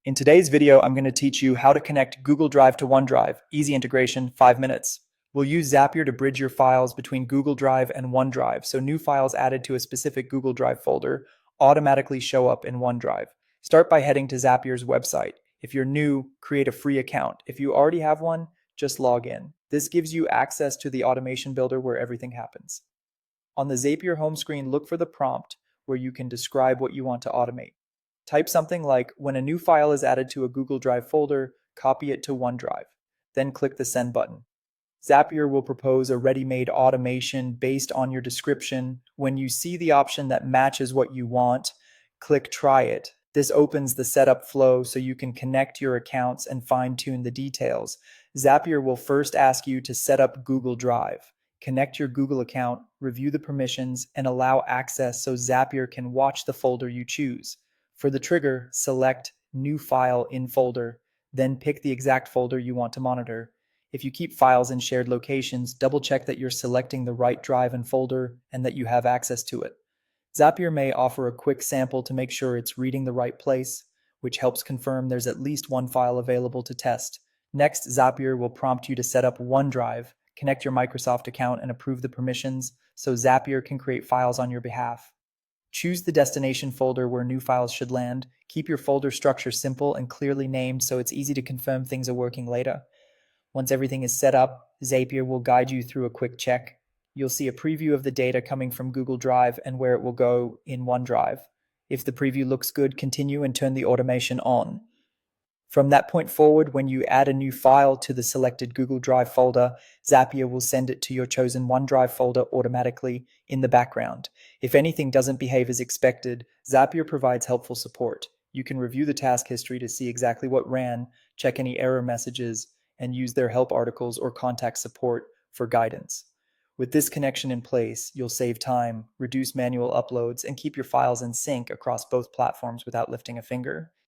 In today's video, I'm going to teach you how to connect Google Drive to OneDrive. Easy integration, 5 minutes. We'll use Zapier to bridge your files between Google Drive and OneDrive, so new files added to a specific Google Drive folder automatically show up in OneDrive. Start by heading to Zapier's website. If you're new, create a free account. If you already have one, just log in. This gives you access to the automation builder where everything happens. On the Zapier home screen, look for the prompt where you can describe what you want to automate. Type something like, when a new file is added to a Google Drive folder, copy it to OneDrive. Then click the Send button. Zapier will propose a ready-made automation based on your description. When you see the option that matches what you want, click Try It. This opens the setup flow so you can connect your accounts and fine-tune the details. Zapier will first ask you to set up Google Drive. Connect your Google account, review the permissions, and allow access so Zapier can watch the folder you choose. For the trigger, select New File in Folder, then pick the exact folder you want to monitor. If you keep files in shared locations, double-check that you're selecting the right drive and folder and that you have access to it. Zapier may offer a quick sample to make sure it's reading the right place, which helps confirm there's at least one file available to test. Next, Zapier will prompt you to set up OneDrive, connect your Microsoft account, and approve the permissions so Zapier can create files on your behalf. Choose the destination folder where new files should land. Keep your folder structure simple and clearly named so it's easy to confirm things are working later. Once everything is set up, Zapier will guide you through a quick check. You'll see a preview of the data coming from Google Drive and where it will go in OneDrive. If the preview looks good, continue and turn the automation on. From that point forward, when you add a new file to the selected Google Drive folder, Zapier will send it to your chosen OneDrive folder automatically in the background. If anything doesn't behave as expected, Zapier provides helpful support. You can review the task history to see exactly what ran, check any error messages, and use their help articles or contact support for guidance. With this connection in place, you'll save time, reduce manual uploads, and keep your files in sync across both platforms without lifting a finger.